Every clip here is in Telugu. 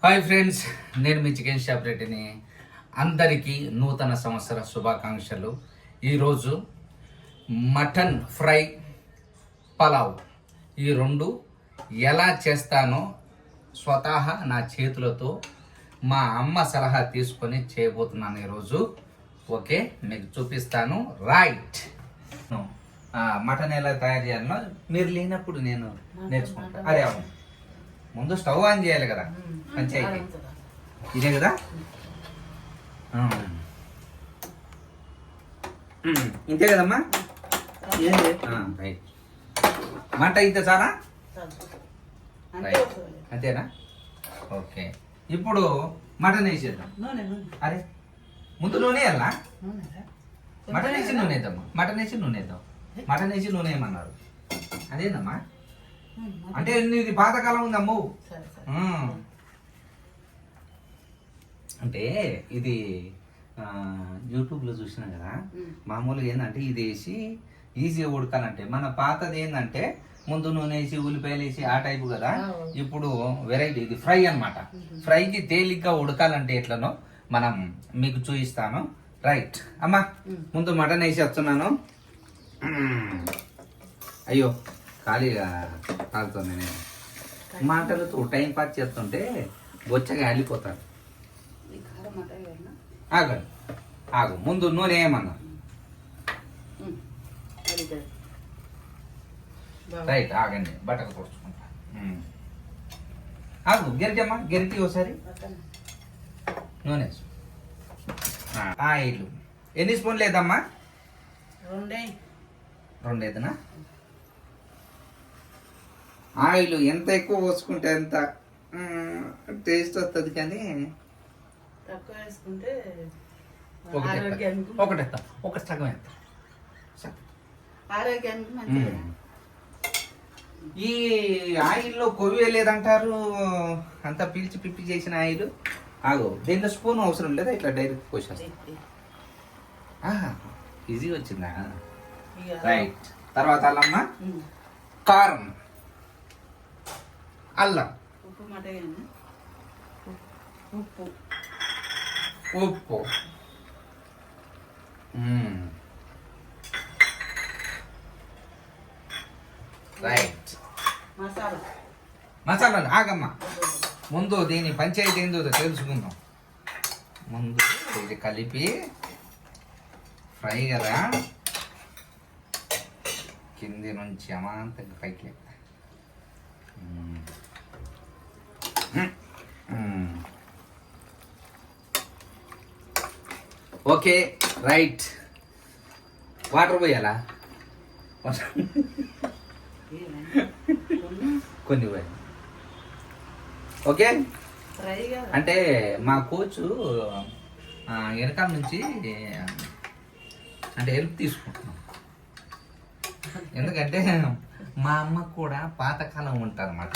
హాయ్ ఫ్రెండ్స్, నేను మీ చికెన్ షాప్ రెడ్డిని. అందరికీ నూతన సంవత్సర శుభాకాంక్షలు. ఈరోజు మటన్ ఫ్రై, పలావ్ ఈ రెండు ఎలా చేస్తానో స్వతహా నా చేతులతో మా అమ్మ సలహా తీసుకొని చేయబోతున్నాను ఈరోజు. ఓకే, మీకు చూపిస్తాను. రైట్, మటన్ ఎలా తయారు చేయాలనో మీరు లేనప్పుడు నేను నేర్చుకుంటాను. అరే అవును, ముందు స్టవ్ ఆన్ చేయాలి కదా, పంచాయతీ ఇదే కదా. ఇంతే కదమ్మా, రైట్. మంట ఇంత చాలా, అంతేనా? ఓకే, ఇప్పుడు మటన్ వేసేద్దాం. అరే ముందు నూనె వేయాలా? మటన్ వేసి నూనె వేద్దామా? మటన్ వేసి నూనె వేద్దాం. మటన్ వేసి నూనె వేయమన్నారు, అదేనమ్మా. అంటే ఇది పాతకాలం ఉందమ్ము. అంటే ఇది యూట్యూబ్లో చూసినా కదా, మామూలుగా ఏంటంటే ఇది వేసి ఈజీగా ఉడకాలంటే. మన పాతది ఏంటంటే ముందు నూనె వేసి ఉల్లిపాయలు వేసి ఆ టైపు కదా. ఇప్పుడు వెరైటీ ఇది ఫ్రై అన్నమాట. ఫ్రైకి తేలిగ్గా ఉడకాలంటే ఎట్లనో మనం మీకు చూపిస్తాను. రైట్ అమ్మా, ముందు మటన్ వేసి వస్తున్నాను. అయ్యో ఖాళీగా కాలుతుంది. నేను మాటలతో టైం పాస్ చేస్తుంటే బొచ్చగా వెళ్ళిపోతాను. ఆగండి, ఆగు, ముందు నూనె ఏమన్నా. రైట్, ఆగండి, బట్టలు పొడుచుకుంటా. ఆగు, గెరిటి అమ్మా, గెరిటి ఒకసారి నూనె. ఆయిల్ ఎన్ని స్పూన్లు లేదమ్మా? రెండేదనా? ఆయిల్ ఎంత ఎక్కువ పోసుకుంటే ఎంత టేస్ట్ వస్తుంది, కానీ తక్కువ వేసుకుంటే ఒకటి సగం ఎంత ఆరోగ్యానికి మంచిది. ఈ ఆయిల్లో కొవ్వు వేయలేదంటారు, అంతా పీల్చి పిప్పి చేసిన ఆయిల్. ఆగో, దీంట్లో స్పూన్ అవసరం లేదా, ఇట్లా డైరెక్ట్ పోసేస్తా. ఈజీ వచ్చిందా? రైట్. తర్వాత అల్లమ్మ, కారం, అల్లం, ఉప్పు, మటన్ ఉప్పు, ఉప్పు, రైట్. మసాలాలు ఆగమ్మా, ముందు దీని పంచాయతీ ఏందో తెలుసుకుందాం. ముందు ఇది కలిపి ఫ్రై కదా, కింది నుంచి అమాంతంగా పైకి. Okay, right. వాటర్ పోయాలా? కొన్ని పోయాలి. ఓకే, అంటే మా కోచ్ వెనకాల నుంచి అంటే హెల్ప్ తీసుకుంటున్నాం. ఎందుకంటే మా అమ్మ కూడా పాతకాలం ఉంటారు అన్నమాట.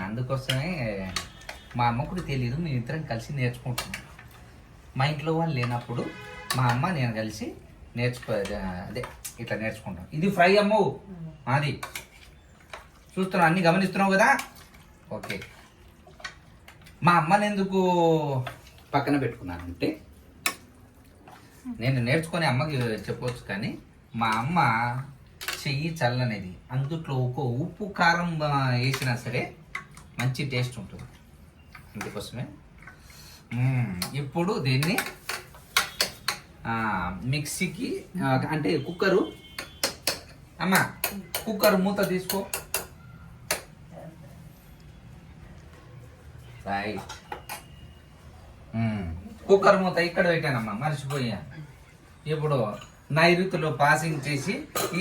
అందుకోసమే మా అమ్మ కూడా తెలియదు, మేము ఇద్దరం కలిసి నేర్చుకుంటున్నాం. మా ఇంట్లో వాళ్ళు లేనప్పుడు మా అమ్మ నేను కలిసి అదే ఇట్లా నేర్చుకుంటాం. ఇది ఫ్రై అమ్మవు అది చూస్తున్నావు, అన్ని గమనిస్తున్నావు కదా. ఓకే, మా అమ్మని ఎందుకు పక్కన పెట్టుకున్నానంటే, నేను నేర్చుకొని అమ్మకి చెప్పవచ్చు, కానీ మా అమ్మ చెయ్యి చల్లనేది. అందుట్లో ఉప్పు కారం వేసినా సరే మంచి టేస్ట్ ఉంటుంది, అందుకోసమే. ఇప్పుడు దీన్ని మిక్సీకి అంటే కుక్కరు, అమ్మ కుక్కర్ మూత తీసుకో. రైట్, కుక్కర్ మూత ఇక్కడ పెట్టానమ్మా, మర్చిపోయా. ఇప్పుడు నైరుతిలో పాసింగ్ చేసి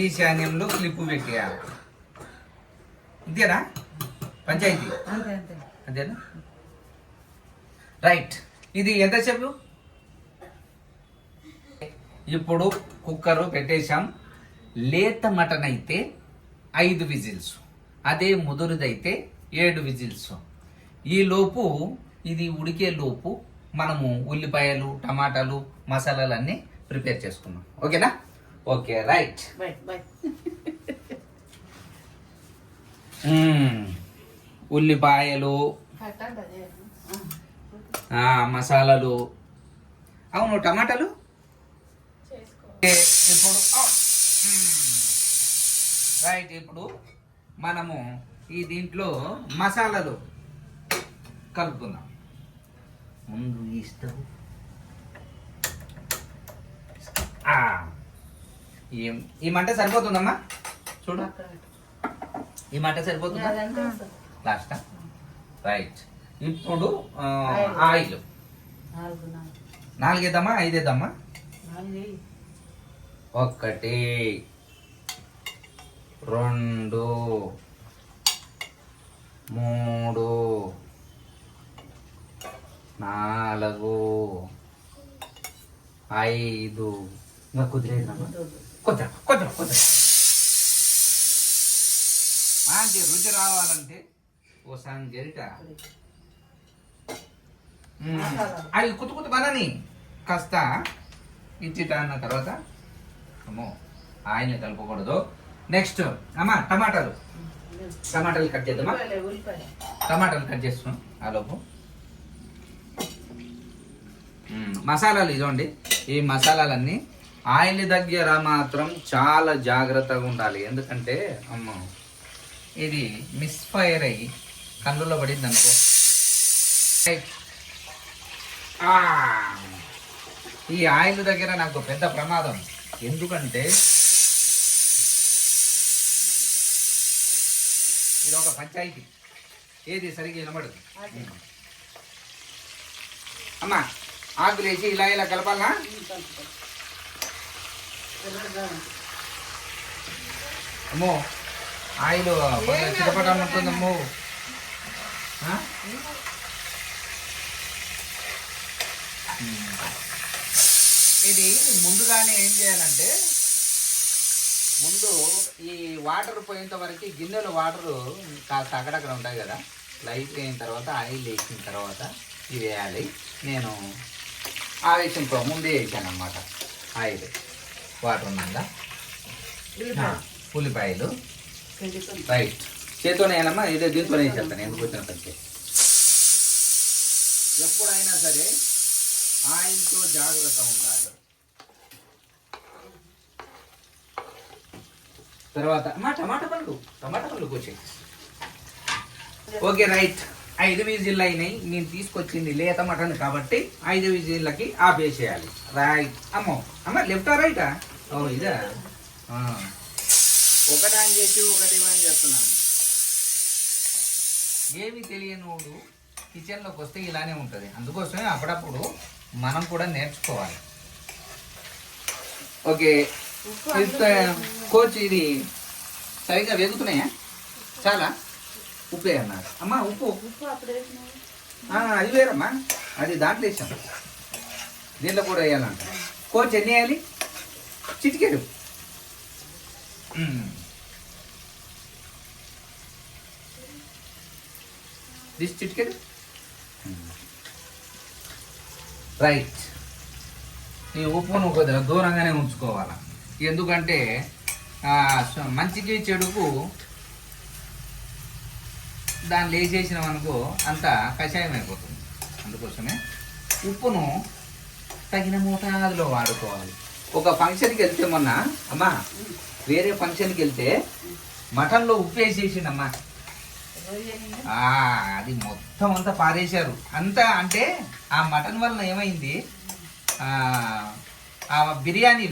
ఈశాన్యంలో క్లిప్పు పెట్టేయాలి. ఇంతేనా పంచాయతీ? అంతేనా? రైట్. ఇది ఎంతసేపు? ఇప్పుడు కుక్కర్ పెట్టేశాం. లేత మటన్ అయితే 5 విజిల్స్, అదే ముదురుదైతే 7 విజిల్స్. ఈ లోపు ఇది ఉడికే లోపు మనము ఉల్లిపాయలు, టమాటాలు, మసాలాలు అన్నీ ప్రిపేర్ చేసుకున్నాం. ఓకేనా? Okay, right. ఉల్లిపాయలు, మసాలాలు. అవును, టమాటాలు ఇప్పుడు రైట్. ఇప్పుడు మనము ఈ దీంట్లో మసాలాలు కలుపుకుందాం. ముందు ఈ స్టవ్ ఈ మంట సరిపోతుందమ్మా? చూడు, ఈ మంట సరిపోతుందా లాస్ట్? రైట్. ఇప్పుడు ఆయిల్ 4 వేద్దామా 5 వేద్దామా? 1 2 3 4 5 ఇంకా కుదిరేదమ్మా? కొంచెం కొంచెం కొంచెం మంచి రుచి రావాలంటే ఓసారి గరిట అది కుత్తు కుత్తు బనాని కాస్త ఇచ్చిట అన్న తర్వాత అమ్మో ఆయిల్ని కలపకూడదు. నెక్స్ట్ అమ్మా టమాటాలు కట్ చేద్దామా? టమాటాలు కట్ చేస్తున్నాం ఆలోపు. మసాలాలు ఇదిగోండి. ఈ మసాలాలన్నీ ఆయిల్ దగ్గర మాత్రం చాలా జాగ్రత్తగా ఉండాలి. ఎందుకంటే అమ్మ ఇది మిస్ఫైర్ అయ్యి కళ్ళులో పడింది అనుకో. ఈ ఆయిల్ దగ్గర నాకు పెద్ద ప్రమాదం. ఎందుకంటే ఇది ఒక పంచాయతీ, ఏది సరిగ్గా వినబడదు. అమ్మా ఆకులు వేసి ఇలా ఇలా కలపాలా? అమ్మో ఆయిల్ చిటపటాలు ఉంటుందమ్మో. ఇది ముందుగానే ఏం చేయాలంటే, ముందు ఈ వాటర్ పోయేంత వరకు గిన్నెలో వాటర్ కాస్త అక్కడక్కడ ఉంటాయి కదా, లైట్ అయిన తర్వాత ఆయిల్ వేసిన తర్వాత ఇవి వేయాలి. నేను ఆవేశంతో ముందే వేసాను అన్నమాట. ఆయిల్ వాటర్ ఉన్నాగా, ఉల్లిపాయలు రైట్. చేతితోనే వేయాలమ్మా, ఇదే దీంతోనే వేసేస్తాను ఎందుకు వచ్చిన పచ్చి. ఎప్పుడైనా సరే ఆయిల్తో జాగ్రత్త ఉండాలి. తర్వాత అమ్మా టమాటా పళ్ళు వచ్చాయి. Okay right. 5 విజిల్లు అయినాయి. నేను తీసుకొచ్చింది లేత మటన్ కాబట్టి 5 విజిల్లకి ఆపేసేయాలి. రైట్. అమ్మ లెఫ్టా రైటా? ఓ ఇదా, ఒకటి అని చేసి ఒకటి అని చెప్తున్నాను. ఏమి తెలియనోడు కిచెన్లోకి వస్తే ఇలానే ఉంటుంది. అందుకోసమే అప్పుడప్పుడు మనం కూడా నేర్చుకోవాలి. ఓకే కోచ్, ఇది సరిగ్గా వేగుతున్నాయా? చాలా ఉప్పే అన్నారు అమ్మా. ఉప్పు అది వేరమ్మా, అది దాంట్లో వేసాం, దీంట్లో కూడా వేయాలంట. కోచ్ ఎన్ని వేయాలి? చిటికెడు. దిస్ చిటికెడు. రైట్. ఈ ఉప్పును కొద్దిగా దూరంగానే ఉంచుకోవాలి. ఎందుకంటే మంచికి చెడుకు దాన్ని లేచేసినాం అనుకో అంతా కషాయం అయిపోతుంది. అందుకోసమే ఉప్పును తగిన మోతాదులో వాడుకోవాలి. ఒక ఫంక్షన్కి వెళ్తే మొన్న అమ్మా, వేరే ఫంక్షన్కి వెళ్తే మటన్లో ఉప్పు వేసేసిండమ్మా. అది మొత్తం అంతా పారేశారు. అంతా అంటే ఆ మటన్ వలన ఏమైంది, ఆ బిర్యానీ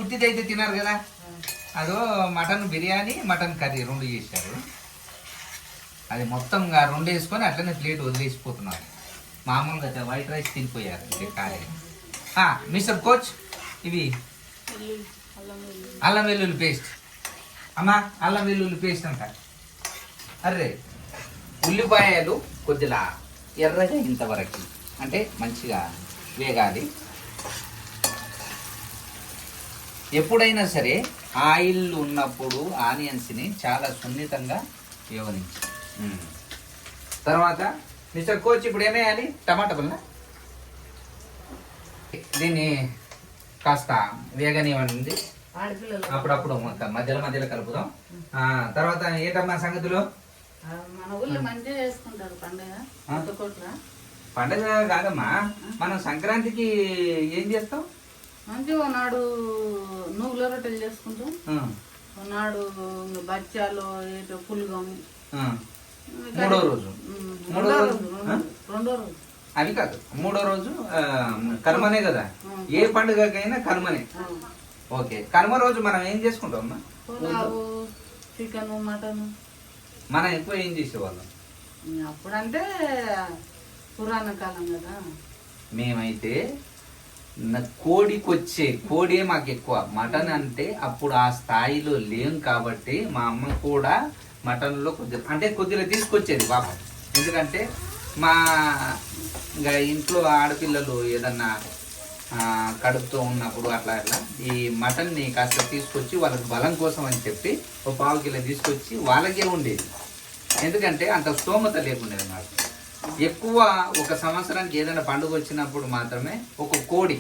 ఉట్టిదైతే తిన్నారు కదా, అదో మటన్ బిర్యానీ మటన్ కర్రీ 2 చేశారు. అది మొత్తంగా 2 వేసుకొని అట్లనే ప్లేట్ వదిలేసిపోతున్నారు. మామూలుగా వైట్ రైస్ తినిపోయారు. మిస్టర్ కోచ్, ఇవి అల్లం వెల్లుల్లి పేస్ట్ అమ్మా. అల్లం వెల్లుల్లి పేస్ట్ అంట. అర్రే, ఉల్లిపాయలు కొద్దిగా ఎర్రగా ఇంతవరకు అంటే మంచిగా వేగాలి. ఎప్పుడైనా సరే ఆయిల్ ఉన్నప్పుడు ఆనియన్స్ని చాలా సున్నితంగా వేవనించి తర్వాత మిస్టర్ కోచ్ ఇప్పుడు ఏమేయాలి? టమాటా పళ్ళ దీన్ని కాస్త వేగనివ్వండి. అప్పుడప్పుడు మధ్యలో కలుపుదాం. తర్వాత ఏంటమ్మా సంగతులు? మన ఊళ్ళో మంచిగా చేసుకుంటారు పండుగ. పండగ కాదమ్మా, మనం సంక్రాంతికి ఏం చేస్తాం? మంచిగా ఒకనాడు నువ్వుల రొట్టెలు చేసుకుంటాం, ఒకనాడు బచ్చాలు ఏటో పులిగం, మూడో రోజు రెండో రోజు అవి కాదు, మూడో రోజు కనుమనే కదా, ఏ పండుగకైనా కనుమనే. ఓకే, కనుమ రోజు మనం ఏం చేసుకుంటాం అమ్మా? పులావు, చికెన్, మటన్. మనం ఎక్కువ ఏం చేసేవాళ్ళం అప్పుడంటే పురాణ కాలం కదా. మేమైతే కోడికొచ్చే కోడే మాకు ఎక్కువ. మటన్ అంటే అప్పుడు ఆ స్థాయిలో లేం కాబట్టి మా అమ్మ కూడా మటన్లో కొద్దిగా తీసుకొచ్చేది పాపం. ఎందుకంటే మా ఇంకా ఇంట్లో ఆడపిల్లలు ఏదన్నా కడుపుతో ఉన్నప్పుడు అట్లా ఈ మటన్ని కాస్త తీసుకొచ్చి వాళ్ళకి బలం కోసం అని చెప్పి ఒక 1/2 కిలో తీసుకొచ్చి వాళ్ళకే ఉండేది. ఎందుకంటే అంత స్తోమత లేకుండేది నాకు. ఎక్కువ ఒక సంవత్సరానికి ఏదైనా పండుగ వచ్చినప్పుడు మాత్రమే ఒక కోడి,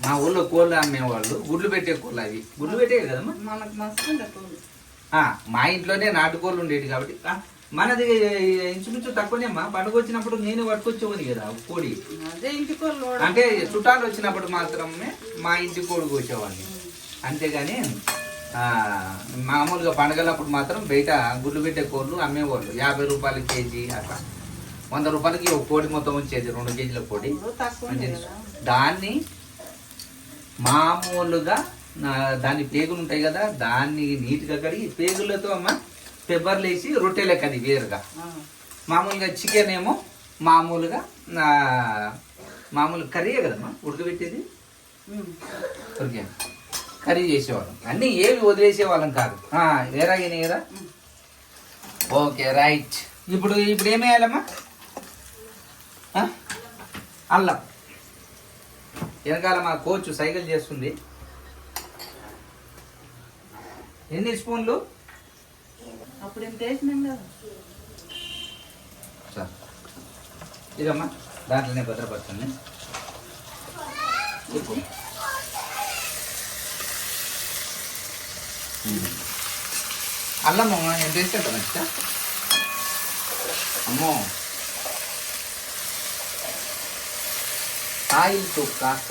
మా ఊళ్ళో కోళ్ళు అమ్మేవాళ్ళు, గుడ్లు పెట్టే కోళ్ళు. అవి గుడ్లు పెట్టేవి కదమ్మా. మనకు మస్తు కోళ్ళు. మా ఇంట్లోనే నాటుకోళ్ళు ఉండేది కాబట్టి మనది ఇంచుమించు తక్కువనే అమ్మా. పండుగ వచ్చినప్పుడు నేను పట్టుకొచ్చేవాని కదా కోడి. అదే ఇంటి కోళ్ళు. అంటే చుట్టాలు వచ్చినప్పుడు మాత్రమే మా ఇంటి కోడి కోసేవాడిని. అంతేగాని మామూలుగా పండుగలప్పుడు మాత్రం బయట గుడ్లు పెట్టే కోళ్ళు అమ్మేవాళ్ళు. 50 రూపాయలు కేజీ అట్లా, 100 రూపాయలకి ఒక కోడి మొత్తం వచ్చేది, 2 కేజీల కోడి. దాన్ని మామూలుగా దాని పేగులు ఉంటాయి కదా, దాన్ని నీట్గా కడిగి పేగులతో అమ్మ పెబ్బర్లు వేసి రొట్టెలకి అది వేరుగా. మామూలుగా చికెన్ ఏమో మామూలుగా కర్రీయే కదమ్మా ఉడకబెట్టేది, ఓకే కర్రీ చేసేవాళ్ళం. అన్నీ ఏవి వదిలేసేవాళ్ళం కాదు. వేరాగినాయి కదా. Okay right. ఇప్పుడు ఏమేయాలమ్మా? అల్లం. వెనకాల మా కోచ్ సైకిల్ చేస్తుంది. ఎన్ని స్పూన్లు? అప్పుడు ఎంత వేసినాం కదా. ఇదమ్మా దాంట్లోనే భద్రపడుతుంది. అల్లము ఎంత వేస్తే మంచిదా? అమ్మో, ఆయిల్తో కాస్త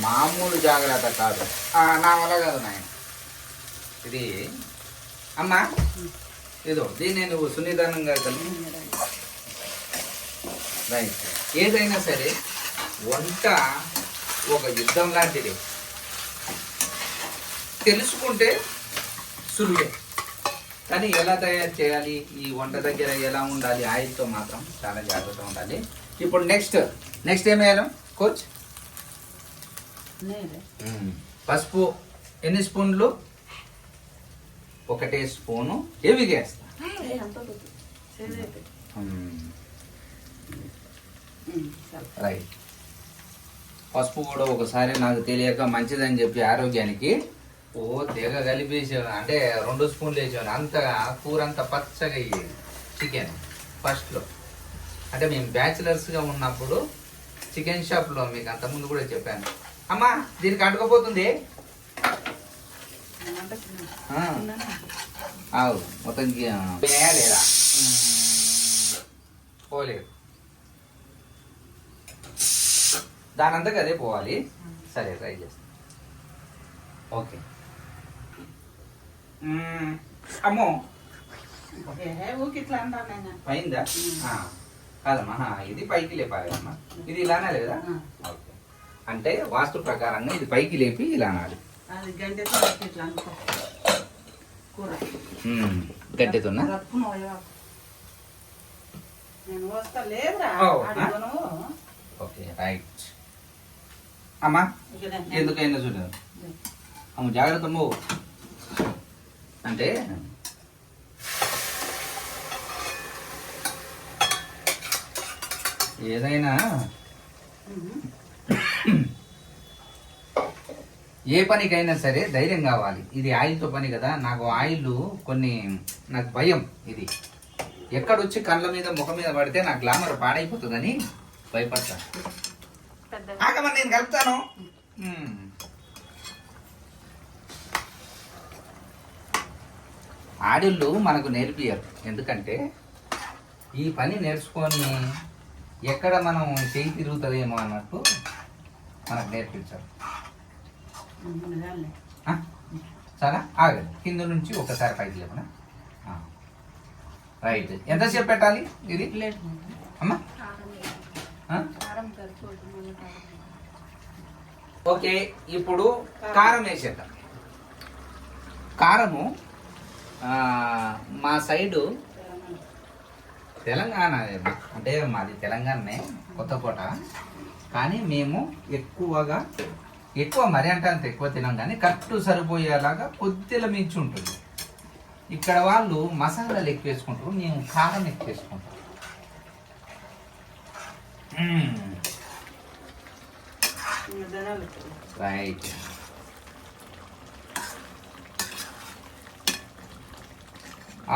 మామూలు జాగ్రత్త కాదు. నా వల్ల కాదు నాయన. ఇది అమ్మా ఏదో దీన్ని నువ్వు సున్నిదానంగా కలిపి. రైట్. ఏదైనా సరే వంట ఒక యుద్ధం లాంటిది. తెలుసుకుంటే సులువే, కానీ ఎలా తయారు చేయాలి, ఈ వంట దగ్గర ఎలా ఉండాలి, ఆయిల్తో మాత్రం చాలా జాగ్రత్తగా ఉండాలి. ఇప్పుడు నెక్స్ట్ ఏం వేయాలి కోచ్? పసుపు ఎన్ని స్పూన్లు? 1 స్పూను. హెవీగా వేస్తా. రైట్. పసుపు కూడా ఒకసారి నాకు తెలియక మంచిదని చెప్పి ఆరోగ్యానికి తెగ కలిపేసేవాడు. అంటే 2 స్పూన్లు వేసేవాడు. కూర అంతా పచ్చగా అయ్యేది చికెన్ ఫస్ట్లో. అంటే మేము బ్యాచిలర్స్గా ఉన్నప్పుడు చికెన్ షాప్లో మీకు అంతకుముందు కూడా చెప్పాను. అమ్మా దీనికి అంటుకోపోతుంది. మొత్తం లేదా పోలేదు, దాని అంతకు అదే పోవాలి. సరే ట్రై చేస్తాను. ఓకే. అమ్మో పైందా? కాదమ్మా, ఇది పైకి లేపాలి అమ్మా. ఇది ఇలా అనాలి కదా. ఓకే, అంటే వాస్తు ప్రకారంగా ఇది పైకి లేపి ఇలా అనాలి. గడ్డెతున్నా ఓకే రైట్. అమ్మా ఎందుకైనా చూడదు అమ్మ, జాగ్రత్త అమ్మ. అంటే ఏదైనా ఏ పనికైనా సరే ధైర్యం కావాలి. ఇది ఆయిల్తో పని కదా. నాకు నాకు భయం. ఇది ఎక్కడొచ్చి కళ్ళ మీద ముఖం మీద పడితే నా గ్లామర్ పాడైపోతుందని భయపడతాను. ఆగమని నేను కలుపుతాను. ఆడిళ్ళు మనకు నేర్పియరు. ఎందుకంటే ఈ పని నేర్చుకొని ఎక్కడ మనం చేయి తిరుగుతుందేమో అన్నట్టు మనకు నేర్పించారు. ఆ? చాలా ఆగండి, కింద నుంచి ఒకసారి పైకి లేపనా. రైట్. ఎంతసేపు పెట్టాలి ఇది అమ్మా? ఓకే, ఇప్పుడు కారం వేసేద్దాం. కారము మా సైడు తెలంగాణ, అంటే మాది తెలంగాణనే, కొత్తకోట. కానీ మేము ఎక్కువ మరీ అంటే అంత ఎక్కువ తినాం, కానీ కరెక్ట్ సరిపోయేలాగా కొద్దిగా మించి ఉంటుంది. ఇక్కడ వాళ్ళు మసాలాలు ఎక్కువ వేసుకుంటారు, మేము కారం ఎక్కువ వేసుకుంటాం. రైట్.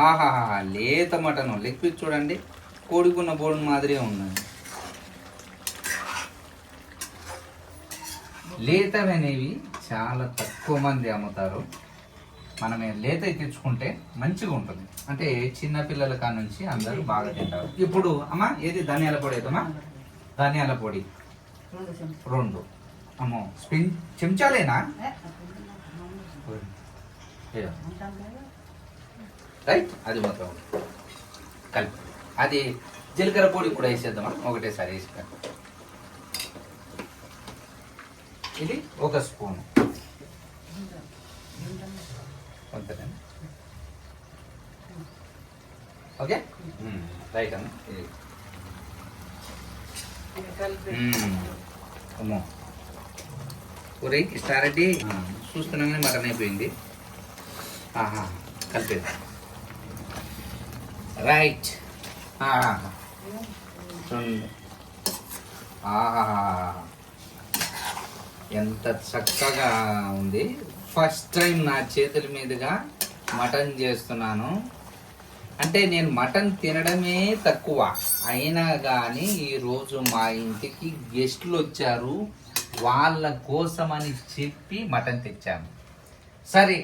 ఆహా, లేత మటన్ లెగ్ పీస్ చూడండి, కోడికున్న బోన్ మాదిరే ఉన్నది. లేతవి అనేవి చాలా తక్కువ మంది అమ్ముతారు. మనమే లేత తెచ్చుకుంటే మంచిగా ఉంటుంది, అంటే చిన్నపిల్లల కాడ నుంచి అందరూ బాగా తింటారు. ఇప్పుడు అమ్మా ఏది ధనియాల పొడి అవుతామా? ధనియాల పొడి 2. అమ్మో, చెంచాలేనా? రైట్, అది మొత్తం కలిపి. అది జీలకర్ర పొడి కూడా వేసేద్దామా ఒకటేసారి వేసి. ఇది 1 స్పూన్. ఓకే, రైట్ అమ్మ. అమ్మో, ఒరే స్టారెడ్డి చూస్తున్నాగానే మటన్ అయిపోయింది. ఆహా, కలిపేది. రైట్. ఆహా, ఎంత చక్కగా ఉంది. ఫస్ట్ టైం నా చేతుల మీదుగా మటన్ చేస్తున్నాను. అంటే నేను మటన్ తినడమే తక్కువ, అయినా కానీ ఈరోజు మా ఇంటికి గెస్టులు వచ్చారు, వాళ్ళ కోసమని చెప్పి మటన్ తెచ్చాను. సరే,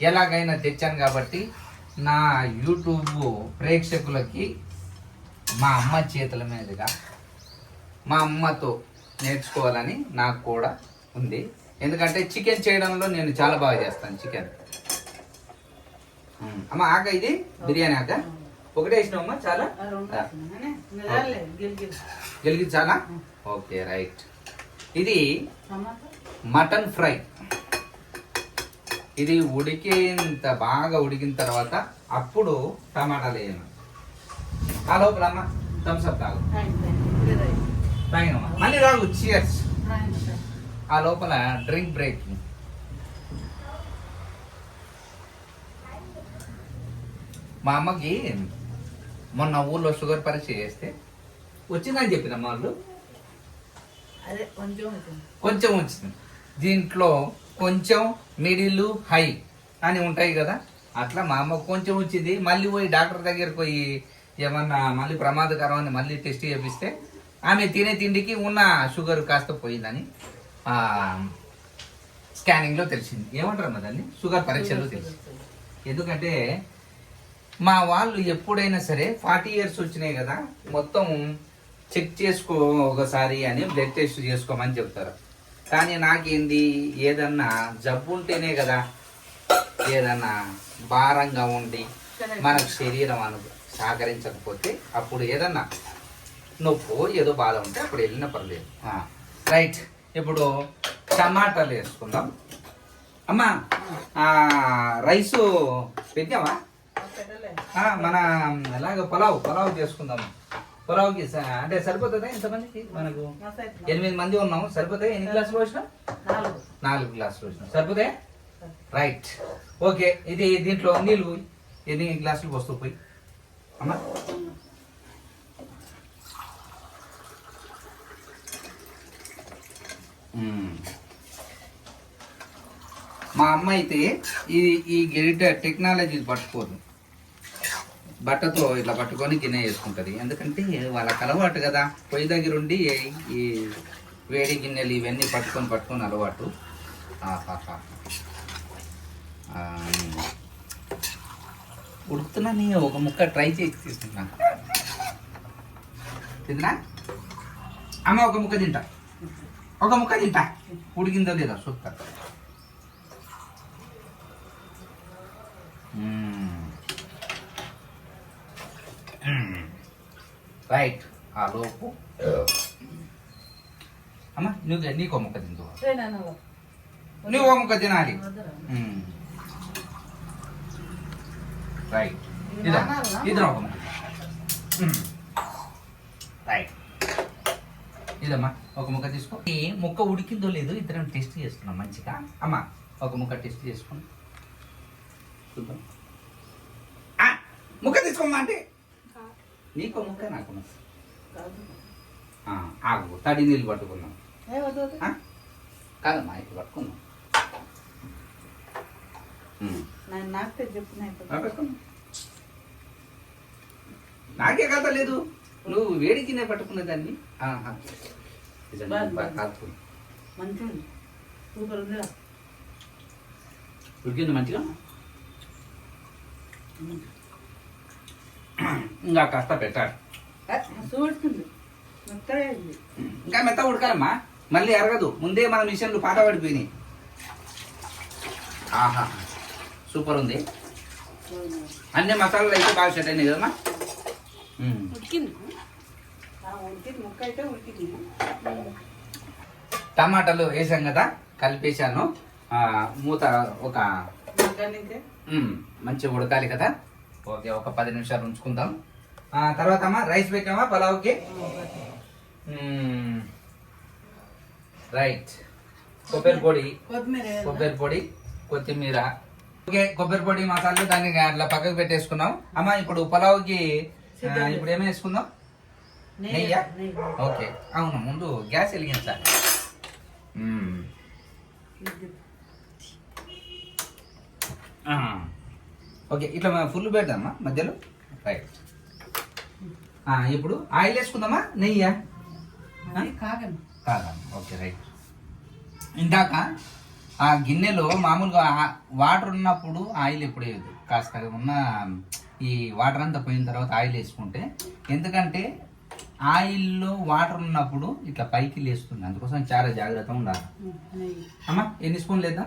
ఎలాగైనా తెచ్చాను కాబట్టి నా యూట్యూబ్ ప్రేక్షకులకి మా అమ్మ చేతుల మీదుగా మా అమ్మతో నేర్చుకోవాలని నాకు కూడా ఉంది. ఎందుకంటే చికెన్ చేయడంలో నేను చాలా బాగా చేస్తాను చికెన్. అమ్మ ఆక ఇది బిర్యానీ ఆక ఒకటే వేసినావమ్మా? చాలా గెలిగి చాలా. Okay, right. ఇది మటన్ ఫ్రై. ఇది బాగా ఉడికిన తర్వాత అప్పుడు టమాటాలు వేయను. ఆ లోపల అమ్మ థమ్స్ అప్ తాగు. తాగినమ్మా, మళ్ళీ రాగు. చియర్స్. ఆ లోపల డ్రింక్ బ్రేక్. మా అమ్మకి మొన్న ఊళ్ళో షుగర్ పరీక్ష చేస్తే వచ్చిందని చెప్పినమ్మ వాళ్ళు. కొంచెం వచ్చింది. దీంట్లో కొంచెం, మిడిల్, హై అని ఉంటాయి కదా, అట్లా మా అమ్మకు కొంచెం వచ్చింది. మళ్ళీ పోయి డాక్టర్ దగ్గరికి పోయి ఏమన్నా మళ్ళీ ప్రమాదకరం అని మళ్ళీ టెస్ట్ చేపిస్తే ఆమె తినే తిండికి ఉన్న షుగర్ కాస్త పోయిందని స్కానింగ్లో తెలిసింది. ఏమంటారు అన్న దాన్ని? షుగర్ పరీక్షలో తెలిసింది. ఎందుకంటే మా వాళ్ళు ఎప్పుడైనా సరే 40 years వచ్చినాయి కదా, మొత్తం చెక్ చేసుకో ఒకసారి అని బ్లడ్ టెస్ట్ చేసుకోమని చెప్తారు. కానీ నాకేంది, ఏదన్నా జబ్బు ఉంటేనే కదా, ఏదన్నా భారంగా ఉండి మనకు శరీరం సహకరించకపోతే అప్పుడు ఏదన్నా నొప్పు ఏదో బాధ ఉంటే అప్పుడు వెళ్ళిన పర్లేదు. రైట్. ఇప్పుడు టమాటాలు వేసుకుందాం. అమ్మా, రైసు పెట్టావా? మన ఎలాగ పులావ్ చేసుకుందాం. పులావ్కి అంటే సరిపోతుందా? ఎంతమందికి? మనకు 8 మంది ఉన్నాము. సరిపోతాయి? ఎన్ని గ్లాసులు వచ్చినా? 4 గ్లాసులు వచ్చినా సరిపోతాయి. రైట్. ఓకే, ఇది దీంట్లో నీళ్ళు ఎన్ని గ్లాసులు పోస్తూ పోయి అమ్మా? మా అమ్మ అయితే ఈ గెరిట టెక్నాలజీ పట్టుకోదు, బట్టతో ఇట్లా పట్టుకొని గిన్నె వేసుకుంటుంది. ఎందుకంటే వాళ్ళకి అలవాటు కదా, పొయ్యి దగ్గర ఉండి ఈ వేడి గిన్నెలు ఇవన్నీ పట్టుకొని అలవాటు. ఉడుకుతున్నాను, ఒక ముక్క ట్రై చేసి తీసుకున్నాను. తిందా అమ్మ ఒక ముక్క తింటా, ఒక ముక్క తింటా, ఉడికిందో లేదా చూస్తా. రైట్ ఆ లోపు అమ్మ నీకు ముక్క తిందు, నువ్వు ముక్క తినాలి. రైట్ ఇద్దరం ఒక ముక్క. రైట్ ఇదమ్మా ఒక ముక్క తీసుకో. ఈ ముక్క ఉడికిందో లేదో ఇద్దరం టెస్ట్ చేసుకున్నాం మంచిగా. అమ్మా ఒక ముక్క టెస్ట్ చేసుకోండి చూద్దాం. ముక్క తీసుకోమ్మా అంటే నీకు ముక్క నాకు ముక్క. ఆగు తడి నీళ్ళు పట్టుకున్నాం కాదమ్మా ఇప్పుడు పట్టుకున్నాం. నాకే కథ లేదు, నువ్వు వేడికి నేను పట్టుకునే దాన్ని. ఉడికింది మంచిగా. ఇంకా కాస్త పెట్టాలి, ఇంకా మెత్త ఉడకాలమ్మా, మళ్ళీ ఎరగదు. ముందే మన మిషన్లు పాత పడిపోయినాయి. ఆహా సూపర్ ఉంది. అన్ని మసాలాలు అయితే బాగా సెట్ అయినాయి కదమ్మా. టమాటాలు వేసాం కదా, కలిపేసాను. మూత ఒక మంచిగా ఉడకాలి కదా. ఓకే ఒక 10 నిమిషాలు ఉంచుకుందాం. తర్వాత అమ్మా రైస్ పెట్టామా పలావ్కి. రైట్ కొబ్బరి పొడి కొత్తిమీర. ఓకే కొబ్బరి పొడి మసాలాలు దాన్ని అట్లా పక్కకు పెట్టేసుకున్నాం. అమ్మా ఇప్పుడు పలావ్కి ఇప్పుడు ఏమి వేసుకుందాం? నెయ్యా? ఓకే అవును, ముందు గ్యాస్ వెలిగించాలి. ఓకే ఇట్లా ఫుల్ పెడదామా మధ్యలో. రైట్ ఇప్పుడు ఆయిల్ వేసుకుందామా నెయ్యా? కాదా? Okay right. ఇందాక ఆ గిన్నెలో మామూలుగా వాటర్ ఉన్నప్పుడు ఆయిల్ ఎప్పుడు వేయదు, కాస్త ఉన్న ఈ వాటర్ అంతా పోయిన తర్వాత ఆయిల్ వేసుకుంటే, ఎందుకంటే ఆయిల్లో వాటర్ ఉన్నప్పుడు ఇట్లా పైకి లేస్తుంది, అందుకోసం చాలా జాగ్రత్తగా ఉండాలి. అమ్మా ఎన్ని స్పూన్లు లేదా?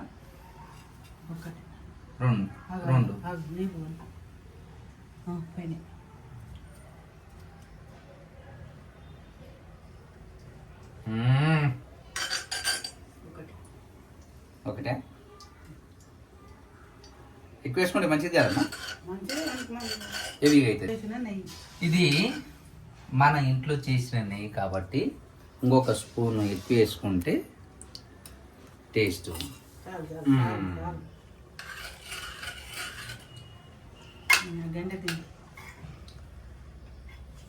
రెండు. ఒకటే ఎక్కువ వేసుకుంటే మంచిది కదమ్మా, హెవీగా అవుతుంది. ఇది మన ఇంట్లో చేసిన నెయ్యి కాబట్టి ఇంకొక స్పూన్ ఎక్కువ వేసుకుంటే టేస్ట్.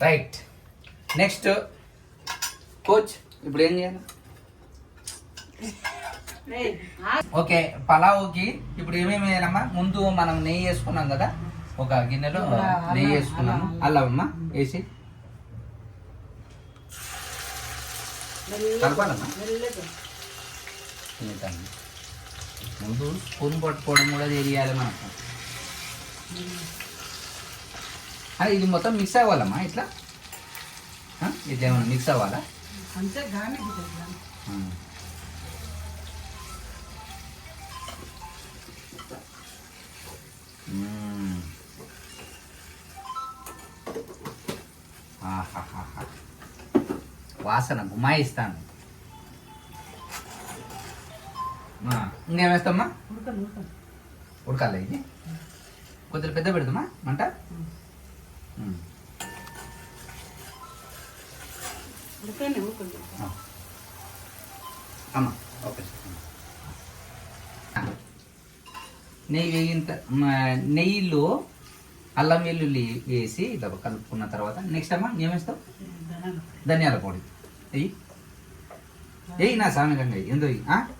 రైట్ నెక్స్ట్ కోచ్ ఇప్పుడు ఏం చేయాలి? ఓకే పలావుకి ఇప్పుడు ఏమేమి వేయాలమ్మా? ముందు మనం నెయ్యి వేసుకున్నాం కదా, ఒక గిన్నెలో నెయ్యి వేసుకున్నాము. అల్లమమ్మా వేసి కలపాలమ్మా. ముందు స్పూన్ పట్టుకోవడం కూడా తెలియాలి మనకు. ఇది మొత్తం మిక్స్ అవ్వాలమ్మా, ఇట్లా ఇట్లా ఏమన్నా మిక్స్ అవ్వాలా? వాసన గుమాయిస్తాను. ఇంకేమేస్తామ్మా? ఉడకాలి. ఇది కొద్దిగా పెద్ద పెడతామా మంట? అమ్మా ఓకే. నెయ్యి వేగిన నెయ్యిలో అల్లం వెల్లుల్లి వేసి ఇలా కలుపుకున్న తర్వాత నెక్స్ట్ అమ్మా ఏమేస్తావు? ధనియాల పొడి వెయ్యి నా సామెకంగా ఎందు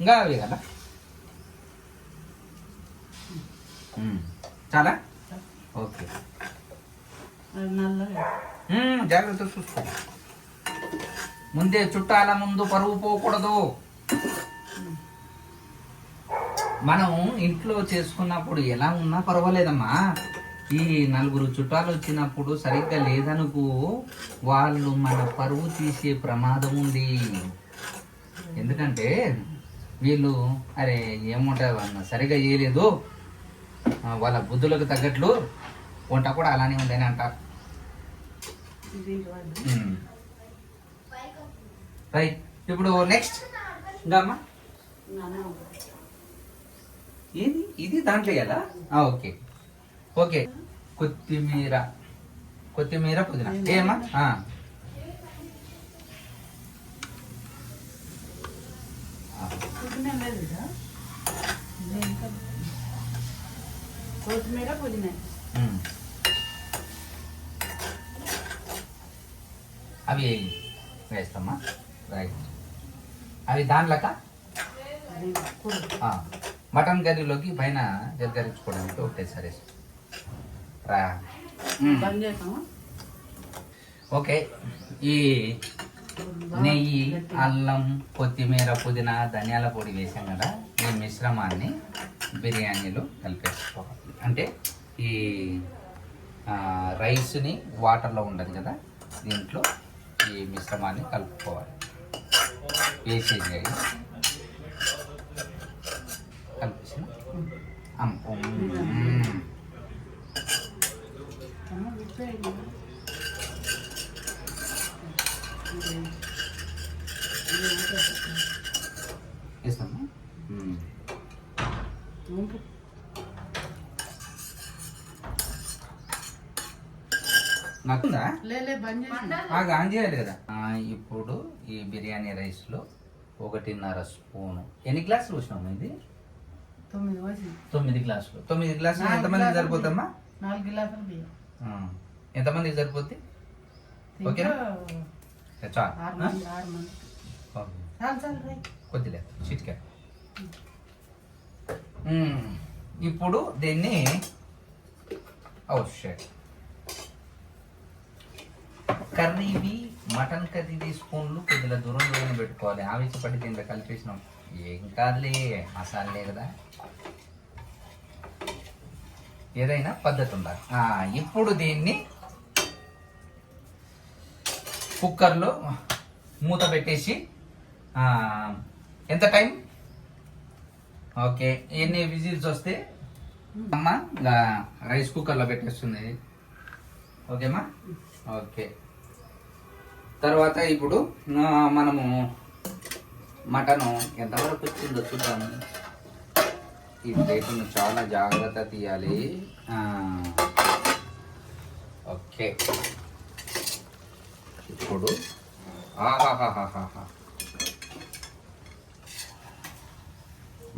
ఇంకా వేయాల? చాలా ఓకే. జాగ్రత్త చూసుకో, ముందే చుట్టాల ముందు పరువు పోకూడదు. మనం ఇంట్లో చేసుకున్నప్పుడు ఎలా ఉన్నా పర్వాలేదమ్మా, ఈ నలుగురు చుట్టాలు వచ్చినప్పుడు సరిగ్గా లేదనుకో వాళ్ళు మన పరువు తీసే ప్రమాదం ఉంది. ఎందుకంటే వీళ్ళు అరే ఏముంటుంది అన్న సరిగ్గా చేయలేదు, వాళ్ళ బుద్ధులకు తగ్గట్లు వంట కూడా అలానే ఉందని అంటారు. రైట్, ఇప్పుడు నెక్స్ట్ ఇంకా అమ్మా ఏది ఇది దాంట్లో కదా. ఓకే ఓకే, కొత్తిమీర పుదీనా ఏమా కొత్తిమీర పుదీనా అవి వేస్తామా. రైట్, అవి దాంట్లోక మటన్ కర్రీలోకి పైన జల్కరించుకోవడానికి ఒకటేసారి రా. ఓకే, ఈ నెయ్యి, అల్లం, కొత్తిమీర, పుదీనా, ధనియాల పొడి వేసాం కదా, ఈ మిశ్రమాన్ని బిర్యానీలో కలిపేసుకోవాలి. అంటే ఈ రైస్ని వాటర్లో ఉండదు కదా, దీంట్లో ఈ మిశ్రమాన్ని కలుపుకోవాలి. వేసేది కలిపేసిన వేస్తాము. నాకుందా ఆన్ చేయాలి కదా. ఇప్పుడు ఈ బిర్యానీ రైస్లో 1.5 స్పూను. ఎన్ని గ్లాసులు వచ్చినాము? ఇది 9 గ్లాసులు. 9 గ్లాసులు ఎంతమందికి సరిపోతామ్మా? 4 గ్లాసులు బియ్యం. ఎంతమందికి సరిపోద్ది? ఓకేనా? కొద్దిలే చిటికా. ఇప్పుడు దీన్ని కర్రీవి మటన్ కర్రీ స్పూన్లు కొద్దిగా దూరంలోనే పెట్టుకోవాలి. ఆవేశపడి దీంట్లో కలిపేసినాం ఏం కాదులే, మసాలే కదా, ఏదైనా పద్ధతి ఉండాలి. ఇప్పుడు దీన్ని కుక్కర్లో మూత పెట్టేసి ఎంత టైం? ఓకే, ఎన్ని విజిల్స్ వస్తే అమ్మ రైస్ కుక్కర్లో పెట్టేస్తుంది. ఓకేమ్మా? ఓకే, తర్వాత ఇప్పుడు మనము మటను ఎంతవరకు వచ్చిందో చూద్దాము. ఈ ప్లేట్ను చాలా జాగ్రత్త తీయాలి. ఓకే, ఇప్పుడు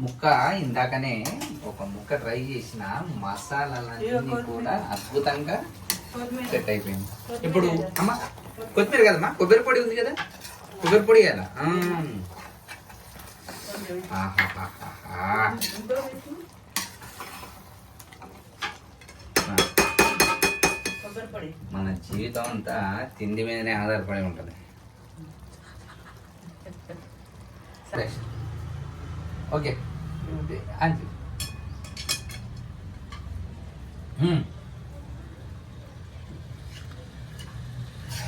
ముక్క ఇందాకనే ఒక ముక్క ట్రై చేసిన మసాలాలన్నీ కూడా అద్భుతంగా సెట్ అయిపోయింది. ఇప్పుడు అమ్మ కొత్తిమీర కదమ్మా, కొబ్బరి పొడి ఉంది కదా, కొబ్బరి పొడి కదా. మన జీవితం అంతా తిండి మీదనే ఆధారపడి ఉంటుంది. ఓకే అంతే.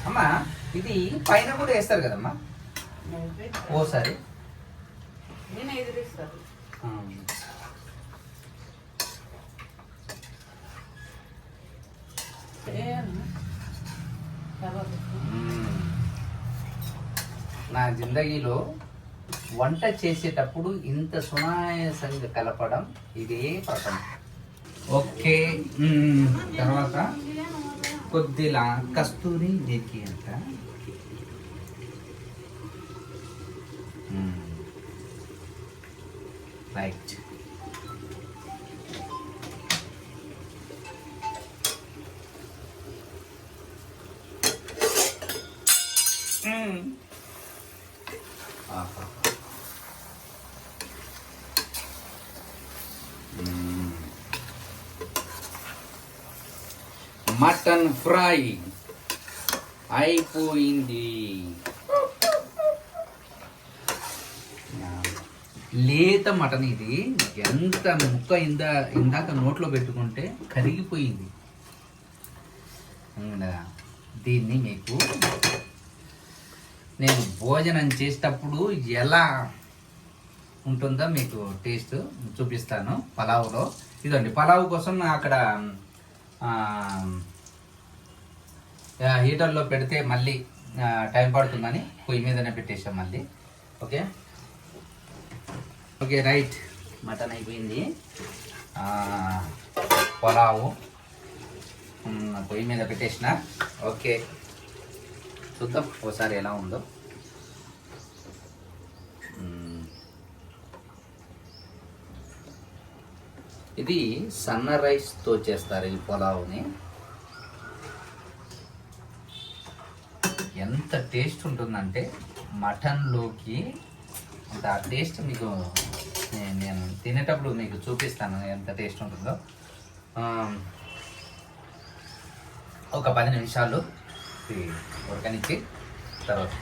అమ్మా ఇది పైన కూడా వేస్తారు కదమ్మా ఓసారి. నా జిందగీలో వంట చేసేటప్పుడు ఇంత సునాయాసంగా కలపడం ఇదే ప్రథమం. ఓకే, తర్వాత కొద్దిలా కస్తూరి మేథి అంట. రైట్, మటన్ ఫ్రై అయిపోయింది. లేత మటన్ ఇది. ఎంత ముక్క ఇందాక నోట్లో పెట్టుకుంటే కరిగిపోయింది. దీన్ని మీకు నేను భోజనం చేసేటప్పుడు ఎలా ఉంటుందో మీకు టేస్ట్ చూపిస్తాను పలావులో. ఇదండి పలావు కోసం అక్కడ హీటర్లో పెడితే మళ్ళీ టైం పడుతుందని పొయ్యి మీదనే పెట్టేసాం మళ్ళీ. Okay okay right. మటన్ అయిపోయింది. పలావు పొయ్యి మీద పెట్టేసిన. ఓకే చూద్దాం ఒకసారి ఎలా ఉందో. ఇది సన్న రైస్తో చేస్తారు ఈ పులావుని. ఎంత టేస్ట్ ఉంటుందంటే మటన్లోకి అంత టేస్ట్ మీకు నేను తినేటప్పుడు మీకు చూపిస్తాను ఎంత టేస్ట్ ఉంటుందో. ఒక 10 నిమిషాలు ఉడకనిచ్చి తర్వాత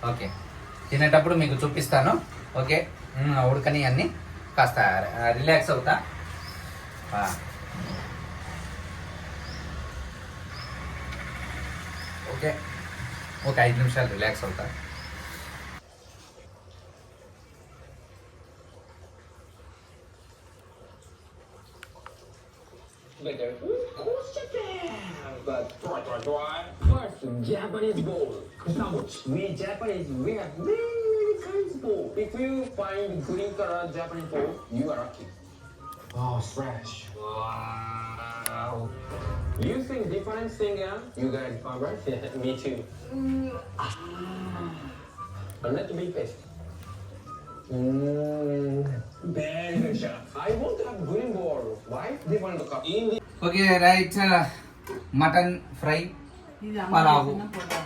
ఓకే తినేటప్పుడు మీకు చూపిస్తాను. ఓకే ఉడకని అన్నీ కాస్త రిలాక్స్ అవుతా. ఓకే ఒక 5 నిమిషాలు రిలాక్స్ అవుతా. But first, Japanese bowl. We Japanese, we have many kinds of bowl. If you find green color Japanese bowl, you are lucky. Oh, fresh. Wow. You think different thing, yeah? You guys are right? Yeah, me too. A little bit fish. Very good shot. I want to have green bowl. Why? Different color. In the okay right. Mutton fry ఇది పలావు అమ్మ ఫోటో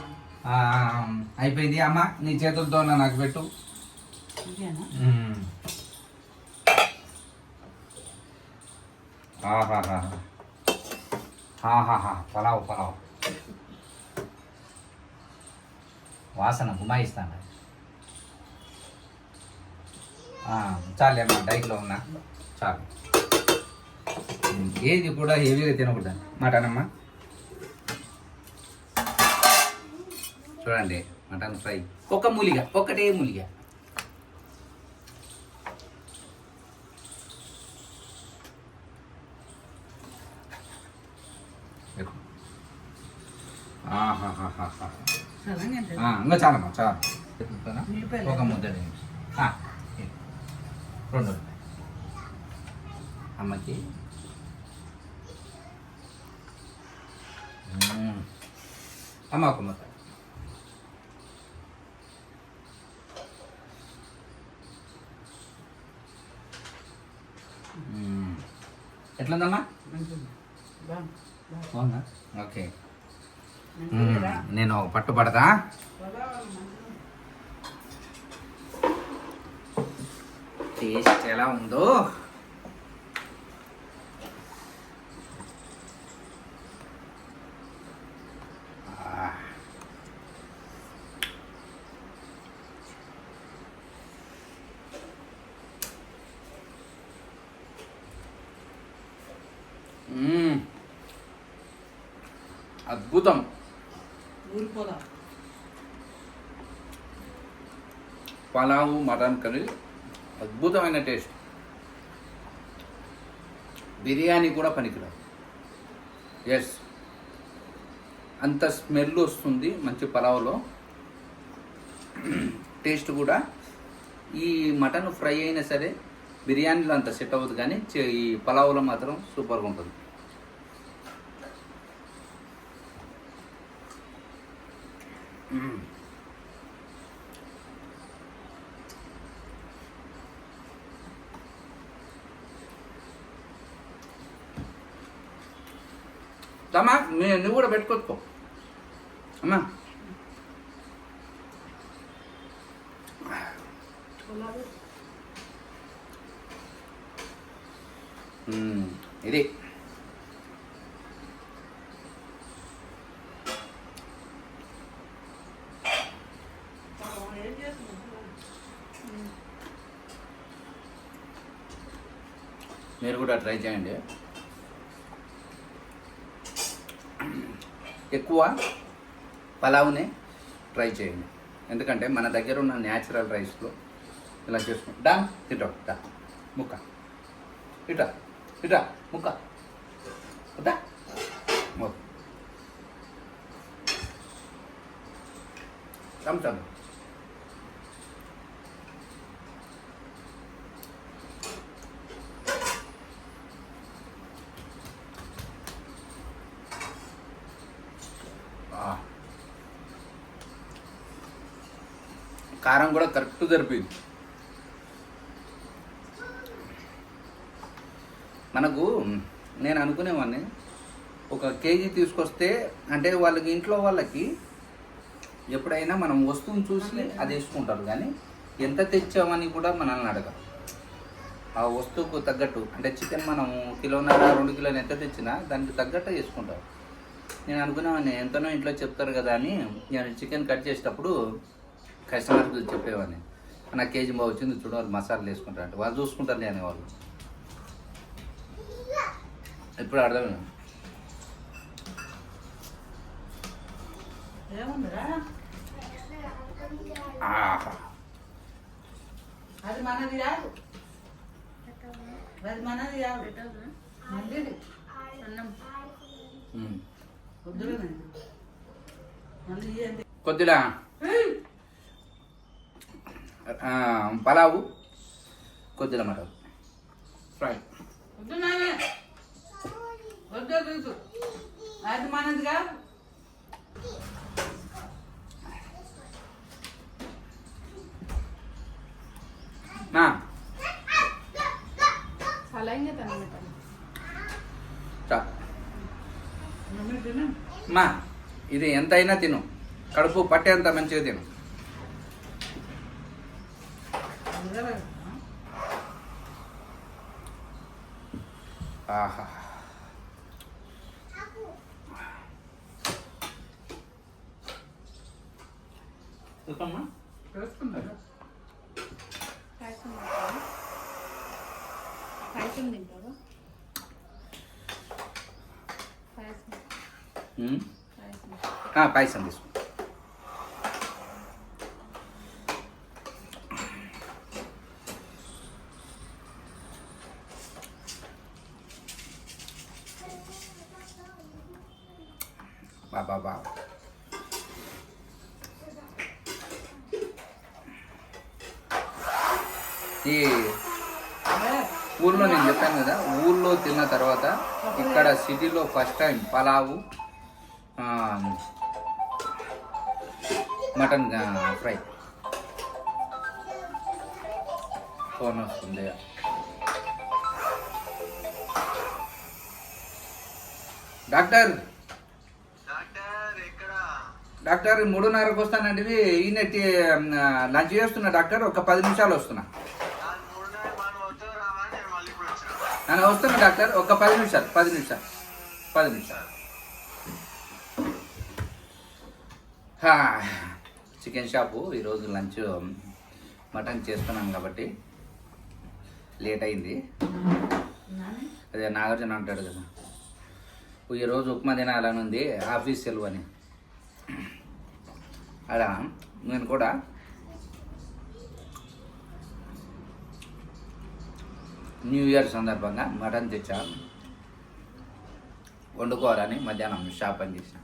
అయిపోయింది. అమ్మ నీ చేతులతో నాకు పెట్టు. ఇదేనా పలావు పలావు వాసన గుమాయిస్తాను. చాలే అమ్మా డైట్లో ఉన్నా చాలు. ఏది కూడా హెవీగా తినకూడదు మటన్ అమ్మ. చూడండి మటన్ ఫ్రై ఒకటే మూలిగా. ఇంకా చాలమ్మా చాలు. ఒక ముద్ద రెండు అమ్మకి. అమ్మ ఒక ముద్ద. ఎట్లుందమ్మా బాగుందా? ఓకే నేను పట్టుబడతా. టేస్ట్ ఎలా ఉందో అద్భుతం. పలావు మటన్ కర్రీ అద్భుతమైన టేస్ట్. బిర్యానీ కూడా పనికిరాదు. ఎస్ అంత స్మెల్ వస్తుంది మంచి పలావులో. టేస్ట్ కూడా ఈ మటన్ ఫ్రై అయినా సరే బిర్యానీలో అంత సెట్ అవ్వదు, కానీ ఈ పలావులో మాత్రం సూపర్గా ఉంటుంది. తమ్మా నువ్వు కూడా పెట్టుకోసుకో అమ్మా. ఇది మీరు కూడా ట్రై చేయండి. ఎక్కువ పలావునే ట్రై చేయండి. ఎందుకంటే మన దగ్గర ఉన్న న్యాచురల్ రైస్లో ఇలా చేసుకుంటాం. డా తింటాం డా ముక్క ఇటా ఇటా ముక్క దా చమ్ కారం కూడా కరెక్ట్ సరిపోయింది. మనకు నేను అనుకునేవాడిని ఒక కేజీ తీసుకొస్తే అంటే వాళ్ళకి ఇంట్లో వాళ్ళకి ఎప్పుడైనా మనం వస్తువుని చూసి అది వేసుకుంటారు, కానీ ఎంత తెచ్చామని కూడా మనల్ని అడగరు. ఆ వస్తువుకు తగ్గట్టు అంటే చికెన్ మనం 1.5 కిలోలు ఎంత తెచ్చినా దానికి తగ్గట్టు వేసుకుంటారు. నేను అనుకునేవాడిని ఎంతనో ఇంట్లో చెప్తారు కదా అని నేను చికెన్ కట్ చేసేటప్పుడు కస్టమర్కి చెప్పేవాడిని, నాకు కేజీ బాగా వచ్చింది చూడ వాళ్ళు మసాలాలు వేసుకుంటారు అంటే వాళ్ళు చూసుకుంటారు లేని వాళ్ళు. ఇప్పుడు అర్థమైంది. ఏముందిరా ఆహా అది మనది కాదు, అది మనది కాదు, మందిది అన్నం వద్దులే మళ్ళీ ఇయ్యండి. కొద్దిగా పలావు కొద్దిగా మటన్ ఫ్రై. వద్దు నానే వద్దు తెలుసు అది మనది కాదు. మా ఇది ఎంతైనా తిను, కడుపు పట్టేంత మంచిగా తిను. ఆహా చూపమ్మా పాయసం తీసుకో. బాబా ఈ ఊళ్ళో నేను చెప్పాను కదా, ఊళ్ళో తిన్న తర్వాత ఇక్కడ సిటీలో first time pulao mutton fry. Phone వస్తుంది. డాక్టర్ డాక్టర్ 3:30కి వస్తానండి. ఈయన లంచ్ చేస్తున్నా డాక్టర్, ఒక 10 నిమిషాలు వస్తున్నా. నేను వస్తున్నా డాక్టర్, ఒక 10 నిమిషాలు. చికెన్ షాపు ఈరోజు లంచ్ మటన్ చేస్తున్నాం కాబట్టి లేట్ అయింది. అదే నాగార్జున అంటాడు కదా, ఈరోజు ఉప్మా తినాలని ఉంది, ఆఫీస్ సెలవు అని. అలా నేను కూడా న్యూ ఇయర్ సందర్భంగా మటన్ తెచ్చా, వండుకోవాలని మధ్యాహ్నం షాప్ అని చేశాను.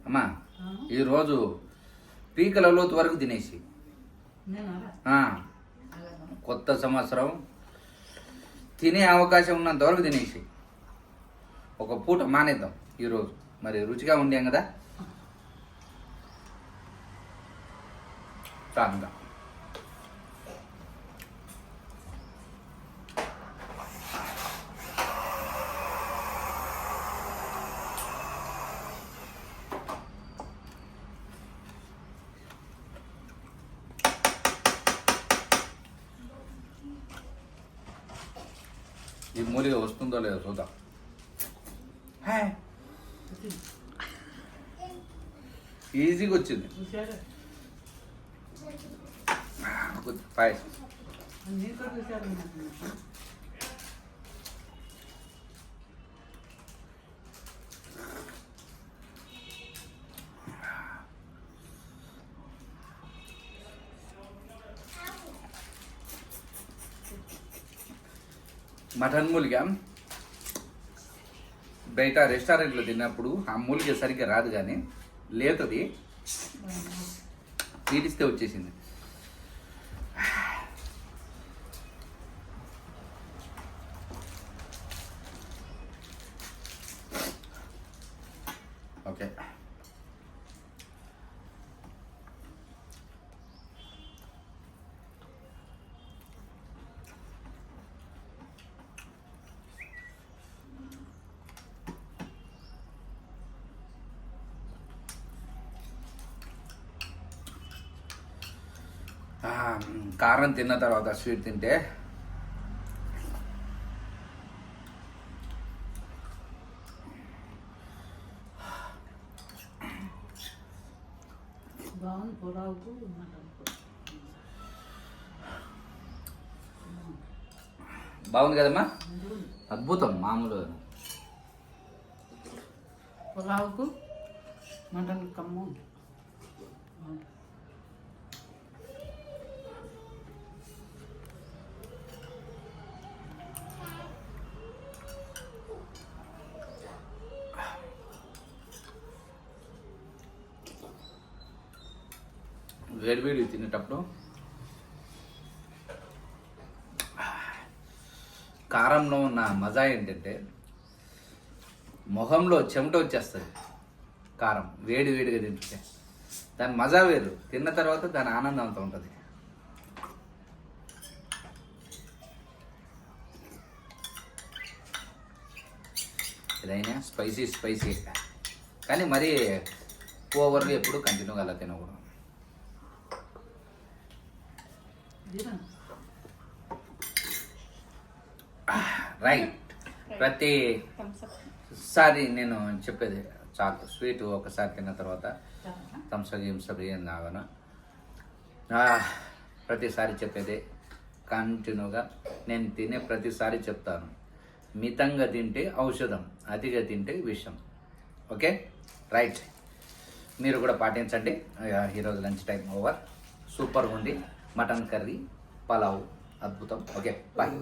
అమ్మా ఈరోజు పీకల లోతు వరకు తినేసి, కొత్త సంవత్సరం తినే అవకాశం ఉన్నంత వరకు తినేసి ఒక పూట మానేద్దాం ఈరోజు. మరి రుచిగా ఉండాం కదా, చాలుగా. ఈ మూలిక వస్తుందో లేదో చూద్దాం. ఈజీగా వచ్చింది చూసారా పాయసం. అన్నీ కూడా చూసారు మటన్ మూలిక బయట రెస్టారెంట్లో తిన్నప్పుడు ఆ మూలిక సరిగ్గా రాదు, కానీ లేతది తీరిస్తే వచ్చేసింది. ఓకే, కారం తిన్న తర్వాత స్వీట్ తింటే బాగుంది. పులావుకు మటన్ బాగుంది కదమ్మా, అద్భుతం. మామూలు పులావుకు మటన్ కమ్ము. వేడివేడి తినేటప్పుడు కారంలో ఉన్న మజా ఏంటంటే మొహంలో చెమట వచ్చేస్తుంది. కారం వేడి వేడిగా తింటే దాని మజా వేరు, తిన్న తర్వాత దాని ఆనందం అంత ఉంటుంది. ఏదైనా స్పైసీ కానీ మరీ ఓవర్గా ఎప్పుడు కంటిన్యూగా అలా తినకూడదు. రైట్, ప్రతిసారి నేను చెప్పేది చాలు. స్వీట్ ఒకసారి తిన్న తర్వాత థమ్సప్ ఏం తాగను. ప్రతిసారి చెప్పేది కంటిన్యూగా నేను తినే ప్రతిసారి చెప్తాను. మితంగా తింటే ఔషధం, అతిగా తింటే విషం. ఓకే, రైట్, మీరు కూడా పాటించండి. ఈరోజు లంచ్ టైం ఓవర్. సూపర్గా ఉంది. మటన్ కర్రీ, పలావ్ అద్భుతం. Okay, bye.